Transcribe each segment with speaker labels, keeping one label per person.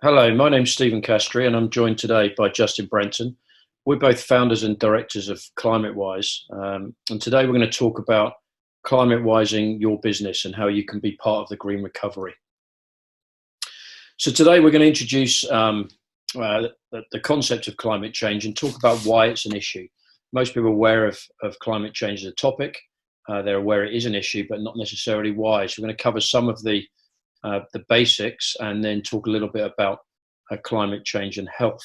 Speaker 1: Hello, my name's Stephen Castry, and I'm joined today by Justin Brenton. We're both founders and directors of ClimateWise, and today we're going to talk about ClimateWising your business and how you can be part of the green recovery. So today we're going to introduce the concept of climate change and talk about why it's an issue. Most people are aware of climate change as a topic. They're aware it is an issue, but not necessarily why. So we're going to cover some of the basics and then talk a little bit about climate change and health.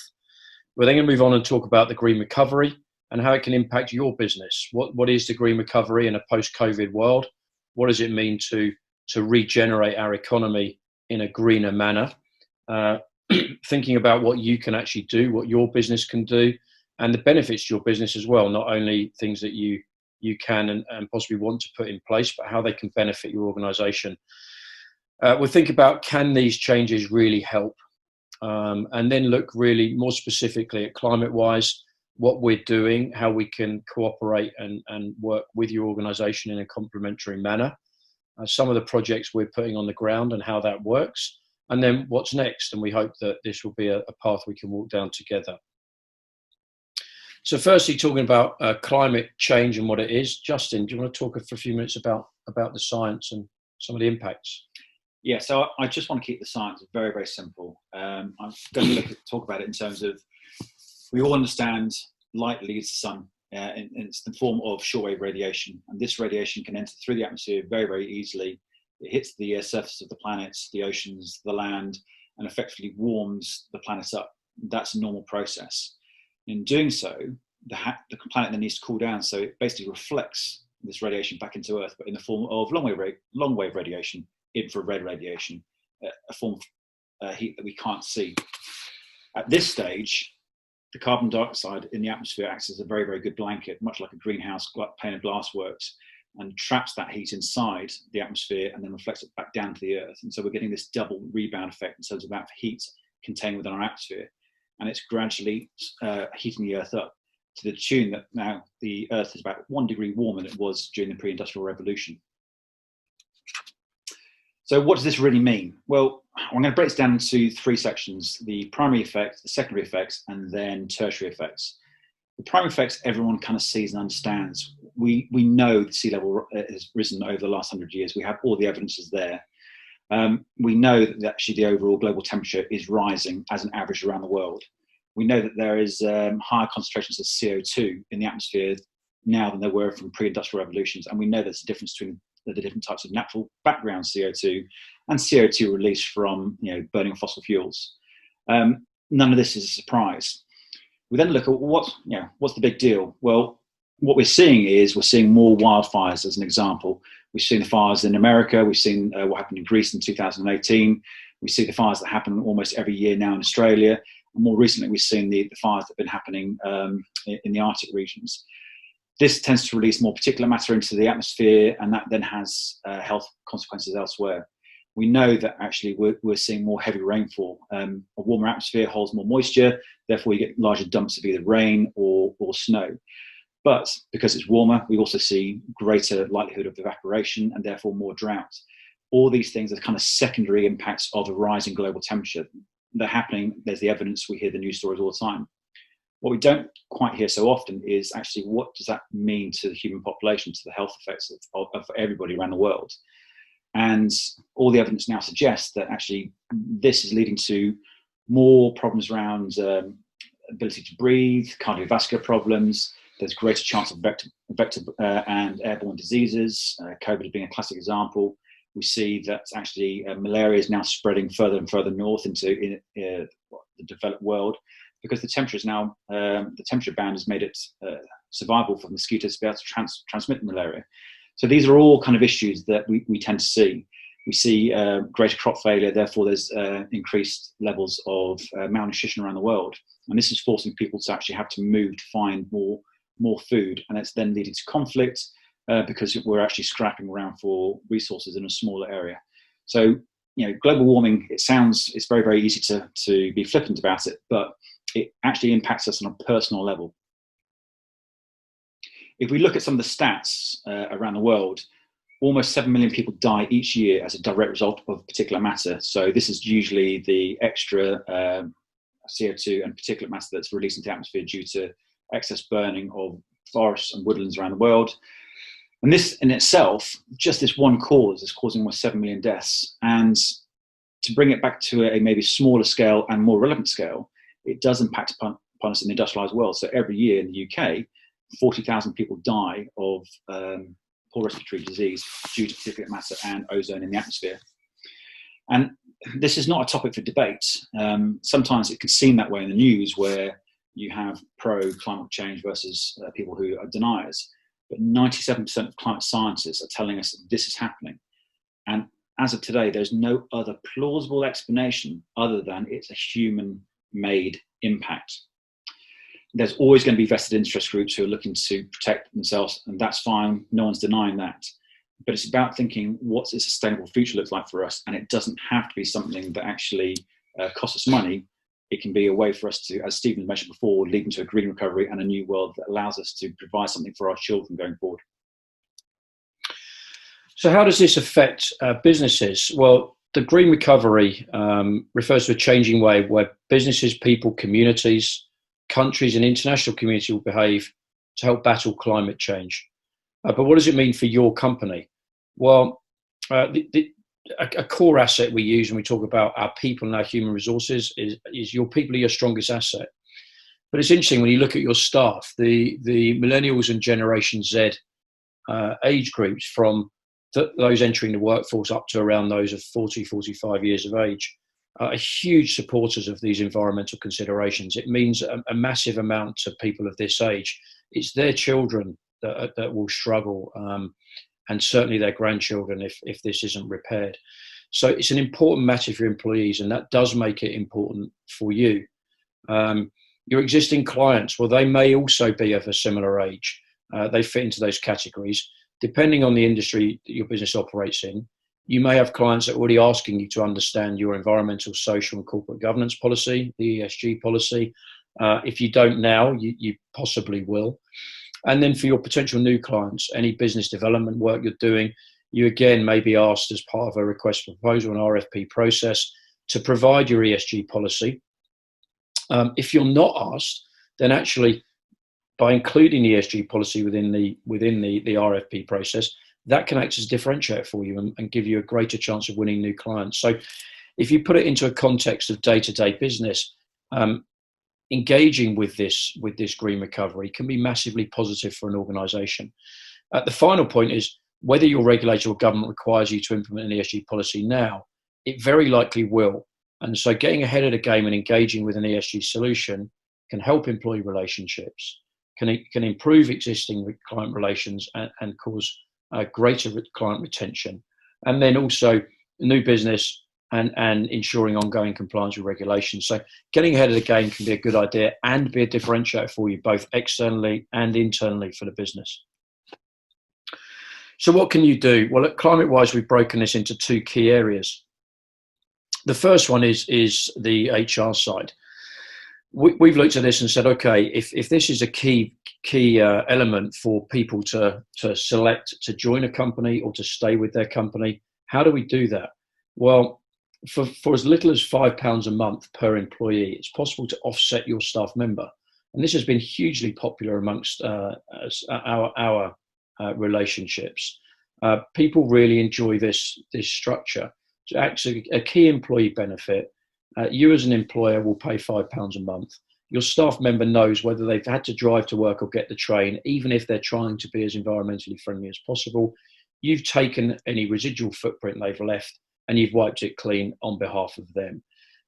Speaker 1: We're then going to move on and talk about the green recovery and how it can impact your business. What is the green recovery in a post-COVID world? What does it mean to regenerate our economy in a greener manner? Thinking about what you can actually do, what your business can do, and the benefits to your business as well, not only things that you can and possibly want to put in place, but how they can benefit your organization. We'll think about, can these changes really help? And then look really more specifically at ClimateWise, what we're doing, how we can cooperate and work with your organization in a complementary manner, some of the projects we're putting on the ground and how that works, and then what's next. And we hope that this will be a path we can walk down together. So firstly, talking about climate change and what it is, Justin, do you want to talk for a few minutes about the science and some of the impacts?
Speaker 2: Yeah, so I just want to keep the science very, very simple. I'm going to talk about it in terms of, we all understand light leaves the sun, and it's the form of shortwave radiation. And this radiation can enter through the atmosphere very, very easily. It hits the surface of the planets, the oceans, the land, and effectively warms the planet up. That's a normal process. In doing so, the planet then needs to cool down, so it basically reflects this radiation back into Earth, but in the form of long wave radiation, infrared radiation, a form of heat that we can't see. At this stage, the carbon dioxide in the atmosphere acts as a very, very good blanket, much like a greenhouse pane of glass works, and traps that heat inside the atmosphere and then reflects it back down to the Earth. And so we're getting this double rebound effect in terms of that heat contained within our atmosphere. And it's gradually heating the Earth up to the tune that now the Earth is about 1 degree warmer than it was during the pre-industrial revolution. So what does this really mean? Well, I'm going to break this down into 3 sections: the primary effects, the secondary effects, and then tertiary effects. The primary effects everyone kind of sees and understands. We know the sea level has risen over the last 100 years. We have all the evidences there. We know that actually the overall global temperature is rising as an average around the world. We know that there is higher concentrations of CO2 in the atmosphere now than there were from pre-industrial revolutions. And we know there's a difference between the different types of natural background CO2 and CO2 released from burning of fossil fuels. None of this is a surprise. We then look at what's the big deal? Well, what we're seeing more wildfires as an example. We've seen the fires in America. We've seen what happened in Greece in 2018. We see the fires that happen almost every year now in Australia. And more recently, we've seen the fires that have been happening in the Arctic regions. This tends to release more particulate matter into the atmosphere, and that then has health consequences elsewhere. We know that actually we're seeing more heavy rainfall. A warmer atmosphere holds more moisture, therefore you get larger dumps of either rain or snow. But because it's warmer, we also see greater likelihood of evaporation and therefore more drought. All these things are kind of secondary impacts of a rising global temperature. They're happening, there's the evidence, we hear the news stories all the time. What we don't quite hear so often is actually, what does that mean to the human population, to the health effects of everybody around the world? And all the evidence now suggests that actually this is leading to more problems around ability to breathe, cardiovascular problems. There's greater chance of vector and airborne diseases, COVID being a classic example. We see that actually malaria is now spreading further and further north into the developed world, because the temperature is now, the temperature band has made it survivable for mosquitoes to be able to transmit malaria. So these are all kind of issues that we tend to see. We see greater crop failure, therefore there's increased levels of malnutrition around the world. And this is forcing people to actually have to move to find more food. And it's then leading to conflict because we're actually scrapping around for resources in a smaller area. So, global warming, it's very, very easy to be flippant about it, but it actually impacts us on a personal level. If we look at some of the stats around the world, almost 7 million people die each year as a direct result of particulate matter. So this is usually the extra CO2 and particulate matter that's released into the atmosphere due to excess burning of forests and woodlands around the world. And this in itself, just this one cause, is causing almost 7 million deaths. And to bring it back to a maybe smaller scale and more relevant scale, it does impact upon us in the industrialized world. So every year in the UK, 40,000 people die of poor respiratory disease due to particulate matter and ozone in the atmosphere. And this is not a topic for debate. Sometimes it can seem that way in the news, where you have pro-climate change versus people who are deniers. But 97% of climate scientists are telling us that this is happening. And as of today, there's no other plausible explanation other than it's a human-made impact. There's always going to be vested interest groups who are looking to protect themselves, and that's fine. No one's denying that. But it's about thinking, what's a sustainable future looks like for us? And it doesn't have to be something that actually costs us money. It can be a way for us to, as Stephen mentioned before, lead into a green recovery and a new world that allows us to provide something for our children going forward.
Speaker 1: So how does this affect businesses? Well, the green recovery refers to a changing way where businesses, people, communities, countries and international community will behave to help battle climate change. But what does it mean for your company? Well, a core asset we use when we talk about our people and our human resources is your people are your strongest asset. But it's interesting when you look at your staff, the millennials and Generation Z age groups, from those entering the workforce up to around those of 40, 45 years of age, are huge supporters of these environmental considerations. It means a massive amount to people of this age. It's their children that will struggle, and certainly their grandchildren if this isn't repaired. So it's an important matter for your employees, and that does make it important for you. Your existing clients, well, they may also be of a similar age. They fit into those categories. Depending on the industry that your business operates in, you may have clients that are already asking you to understand your environmental, social and corporate governance policy, the ESG policy. If you don't now, you possibly will. And then for your potential new clients, any business development work you're doing, you again may be asked as part of a request for proposal, an RFP process, to provide your ESG policy. If you're not asked, then actually by including the ESG policy within the RFP process, that can act as a differentiator for you and give you a greater chance of winning new clients. So if you put it into a context of day-to-day business, engaging with this green recovery can be massively positive for an organization. The final point is, whether your regulator or government requires you to implement an ESG policy now, it very likely will. And so getting ahead of the game and engaging with an ESG solution can help employee relationships, can improve existing client relations and cause greater client retention. And then also new business and ensuring ongoing compliance with regulations. So getting ahead of the game can be a good idea and be a differentiator for you, both externally and internally for the business. So what can you do? Well, at ClimateWise, we've broken this into two key areas. The first one is the HR side. We've looked at this and said, okay, if this is a key element for people to select to join a company or to stay with their company, how do we do that? Well, for as little as £5 a month per employee, it's possible to offset your staff member. And this has been hugely popular amongst our relationships. People really enjoy this structure. So actually a key employee benefit. You as an employer will pay £5 a month. Your staff member knows whether they've had to drive to work or get the train, even if they're trying to be as environmentally friendly as possible. You've taken any residual footprint they've left and you've wiped it clean on behalf of them.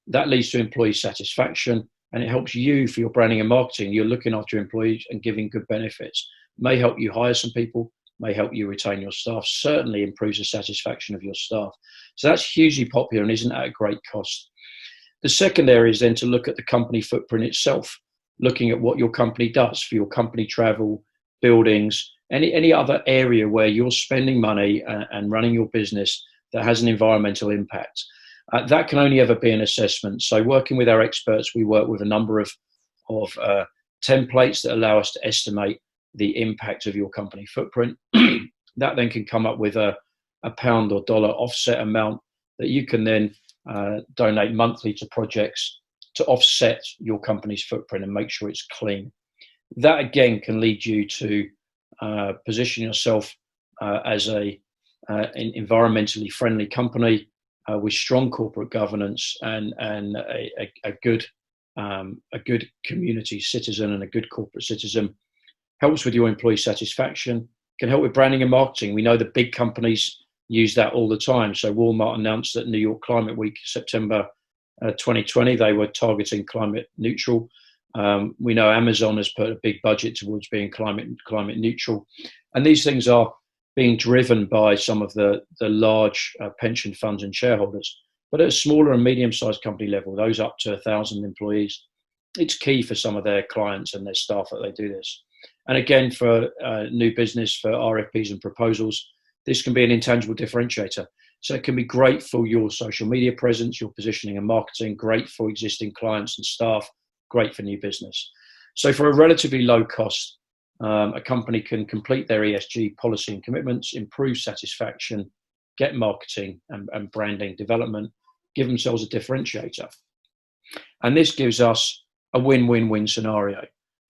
Speaker 1: That leads to employee satisfaction, and it helps you for your branding and marketing. You're looking after your employees and giving good benefits. May help you hire some people, may help you retain your staff, certainly improves the satisfaction of your staff. So that's hugely popular and isn't at a great cost. The second area is then to look at the company footprint itself, looking at what your company does for your company travel, buildings, any other area where you're spending money and running your business that has an environmental impact. That can only ever be an assessment. So working with our experts, we work with a number of templates that allow us to estimate the impact of your company footprint. That then can come up with a a pound or dollar offset amount that you can then donate monthly to projects to offset your company's footprint and make sure it's clean. That again can lead you to position yourself as an environmentally friendly company with strong corporate governance and a good community citizen and a good corporate citizen. Helps with your employee satisfaction, can help with branding and marketing. We know the big companies use that all the time. So Walmart announced that New York Climate Week, September 2020, they were targeting climate neutral. We know Amazon has put a big budget towards being climate neutral. And these things are being driven by some of the large pension funds and shareholders. But at a smaller and medium-sized company level, those up to 1,000 employees, it's key for some of their clients and their staff that they do this. And again, for new business, for RFPs and proposals, this can be an intangible differentiator. So it can be great for your social media presence, your positioning and marketing, great for existing clients and staff, great for new business. So for a relatively low cost, a company can complete their ESG policy and commitments, improve satisfaction, get marketing and branding development, give themselves a differentiator. And this gives us a win-win-win scenario,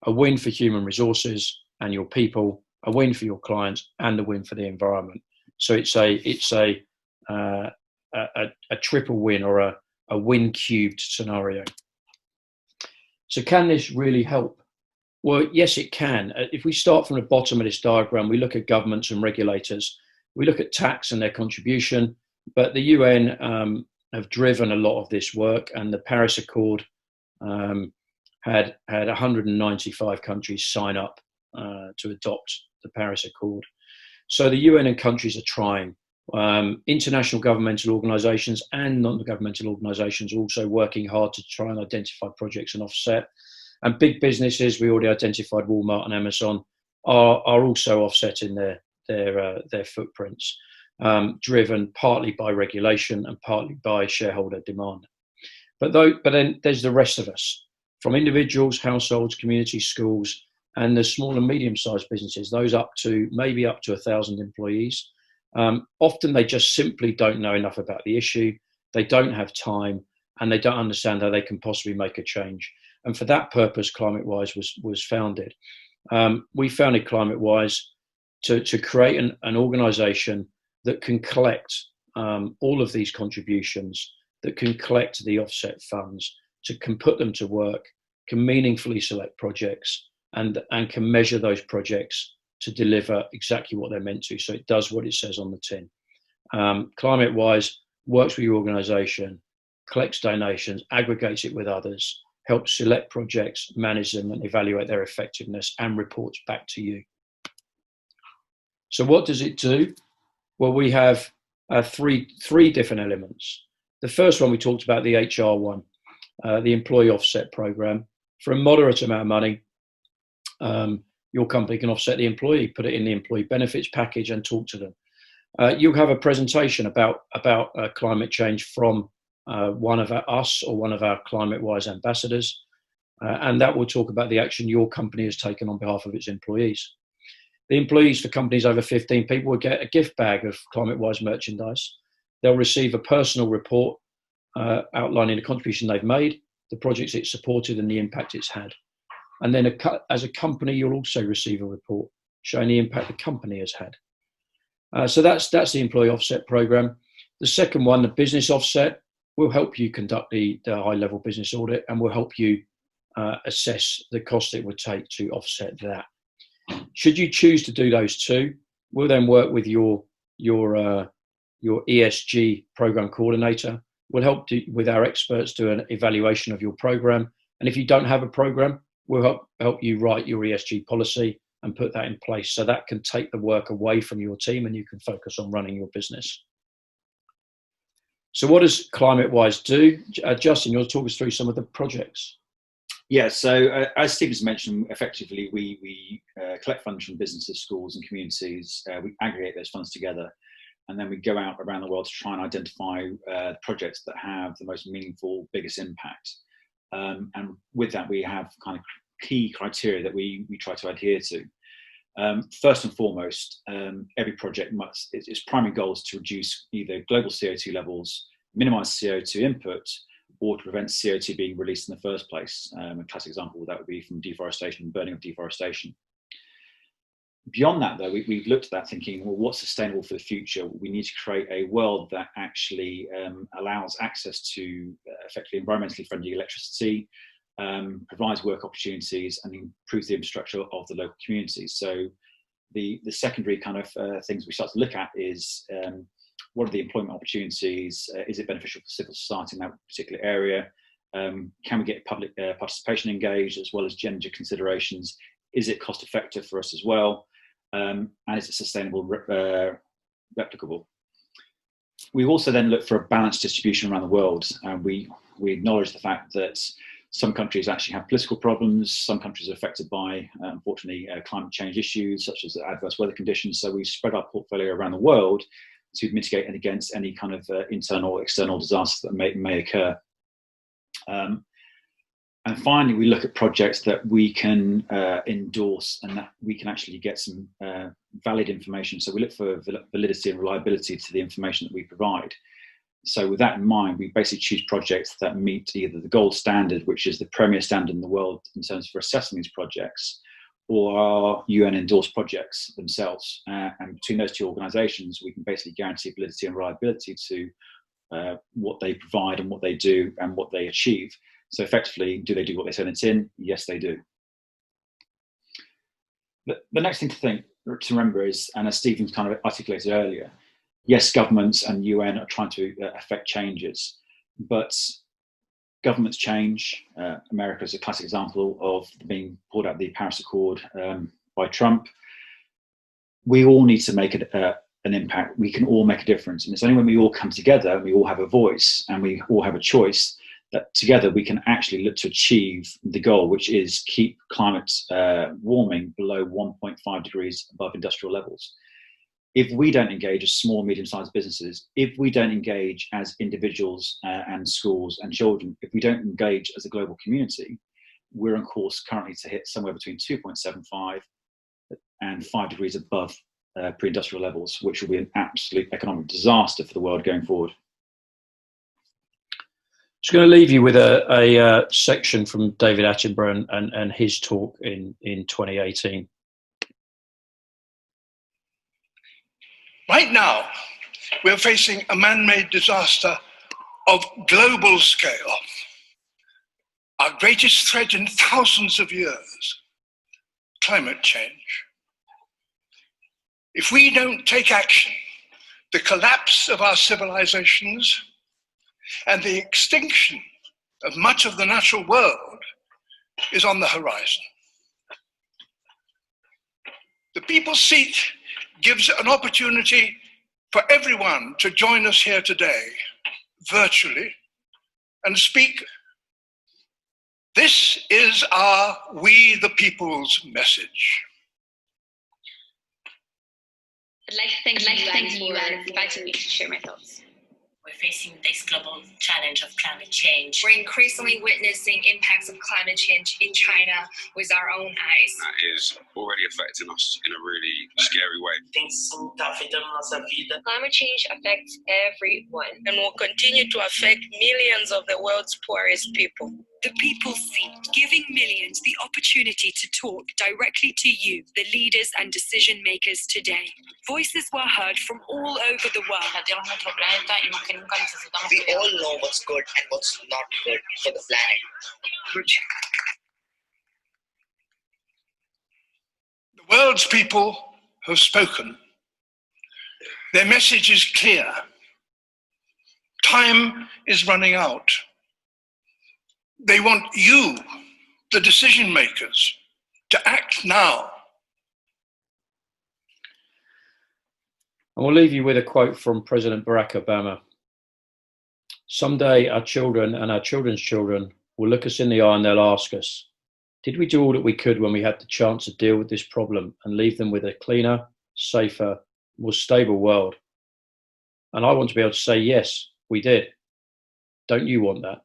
Speaker 1: a win for human resources and your people, a win for your clients, and a win for the environment. So it's a triple win, or a win cubed scenario. So can this really help? Well, yes, it can. If we start from the bottom of this diagram, we look at governments and regulators. We look at tax and their contribution, but the UN have driven a lot of this work, and the Paris Accord had 195 countries sign up to adopt the Paris Accord. So the UN and countries are trying. International governmental organisations and non-governmental organisations are also working hard to try and identify projects and offset. And big businesses, we already identified Walmart and Amazon, are also offsetting their footprints, driven partly by regulation and partly by shareholder demand. But then there's the rest of us, from individuals, households, communities, schools, and the small and medium-sized businesses, those maybe up to 1,000 employees. Often they just simply don't know enough about the issue, they don't have time, and they don't understand how they can possibly make a change. And for that purpose, ClimateWise was founded. We founded ClimateWise to create an organisation that can collect all of these contributions, that can collect the offset funds, can put them to work, can meaningfully select projects, and can measure those projects to deliver exactly what they're meant to. So it does what it says on the tin. ClimateWise works with your organisation, collects donations, aggregates it with others, helps select projects, manage them, and evaluate their effectiveness, and reports back to you. So what does it do? Well, we have three different elements. The first one we talked about, the HR one, the employee offset program. For a moderate amount of money, your company can offset the employee, put it in the employee benefits package, and talk to them. You'll have a presentation about climate change from one of us or one of our ClimateWise ambassadors, and that will talk about the action your company has taken on behalf of its employees. The employees for companies over 15 people will get a gift bag of ClimateWise merchandise. They'll receive a personal report outlining the contribution they've made, the projects it's supported, and the impact it's had. And then as a company, you'll also receive a report showing the impact the company has had. So that's the employee offset program. The second one, the business offset, will help you conduct the high-level business audit, and will help you assess the cost it would take to offset that. Should you choose to do those two, we'll then work with your ESG program coordinator. We'll help with our experts do an evaluation of your program. And if you don't have a program, we'll help you write your ESG policy and put that in place, so that can take the work away from your team and you can focus on running your business. So what does ClimateWise do? Justin, you'll talk us through some of the projects.
Speaker 2: Yeah, so as Stephen's mentioned, effectively we collect funds from businesses, schools and communities. We aggregate those funds together, and then we go out around the world to try and identify projects that have the most meaningful, biggest impact. And with that, we have kind of key criteria that we try to adhere to. First and foremost, every project its primary goal is to reduce either global CO2 levels, minimize CO2 input, or to prevent CO2 being released in the first place. A classic example of that would be from deforestation, burning of deforestation. Beyond that, though, we've looked at that thinking, well, what's sustainable for the future? We need to create a world that actually allows access to effectively environmentally friendly electricity, provides work opportunities, and improves the infrastructure of the local communities. So the secondary kind of things we start to look at is what are the employment opportunities? Is it beneficial for civil society in that particular area? Can we get public participation engaged, as well as gender considerations? Is it cost effective for us as well? And is it sustainable, replicable? We also then look for a balanced distribution around the world. We acknowledge the fact that some countries actually have political problems. Some countries are affected by, unfortunately, climate change issues, such as adverse weather conditions. So we spread our portfolio around the world to mitigate against any kind of internal or external disasters that may occur. And finally, we look at projects that we can endorse and that we can actually get some valid information. So we look for validity and reliability to the information that we provide. So with that in mind, we basically choose projects that meet either the gold standard, which is the premier standard in the world in terms for assessing these projects, or our UN endorsed projects themselves. And between those two organizations, we can basically guarantee validity and reliability to what they provide and what they do and what they achieve. So effectively, do they do what they say in the tin? Yes, they do. The next thing to remember is, and as Stephen kind of articulated earlier, yes, governments and UN are trying to affect changes, but governments change. America is a classic example of being pulled out of the Paris Accord by Trump. We all need to make an impact. We can all make a difference. And it's only when we all come together and we all have a voice and we all have a choice that together we can actually look to achieve the goal, which is keep climate warming below 1.5 degrees above industrial levels. If we don't engage as small, medium-sized businesses, if we don't engage as individuals and schools and children, if we don't engage as a global community, we're on course currently to hit somewhere between 2.75 and 5 degrees above pre-industrial levels, which will be an absolute economic disaster for the world going forward.
Speaker 1: Just going to leave you with a section from David Attenborough and his talk in 2018.
Speaker 3: Right now, we're facing a man-made disaster of global scale, our greatest threat in thousands of years, climate change. If we don't take action, the collapse of our civilizations and the extinction of much of the natural world is on the horizon. The People's Seat gives an opportunity for everyone to join us here today, virtually, and speak. This is our We the People's message.
Speaker 4: I'd like to thank you for inviting me to share my thoughts.
Speaker 5: We're facing this global challenge of climate change.
Speaker 6: We're increasingly witnessing impacts of climate change in China with our own eyes.
Speaker 7: That is already affecting us in a really scary way.
Speaker 6: Climate change affects everyone
Speaker 8: and will continue to affect millions of the world's poorest people.
Speaker 9: The People's Seat, giving millions the opportunity to talk directly to you, the leaders and decision makers today. Voices were heard from all over the world.
Speaker 10: We all know what's good and what's not good for the planet.
Speaker 3: The world's people have spoken. Their message is clear. Time is running out. They want you, the decision makers, to act now.
Speaker 1: And we'll leave you with a quote from President Barack Obama. Someday our children and our children's children will look us in the eye and they'll ask us, did we do all that we could when we had the chance to deal with this problem and leave them with a cleaner, safer, more stable world? And I want to be able to say, yes, we did. Don't you want that?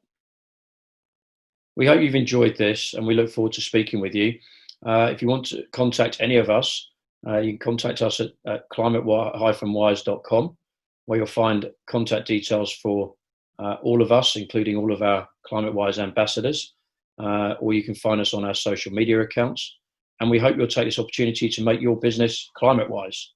Speaker 1: We hope you've enjoyed this and we look forward to speaking with you. If you want to contact any of us, You can contact us at climate-wise.com, where you'll find contact details for all of us, including all of our ClimateWise ambassadors, or you can find us on our social media accounts. And we hope you'll take this opportunity to make your business climate-wise.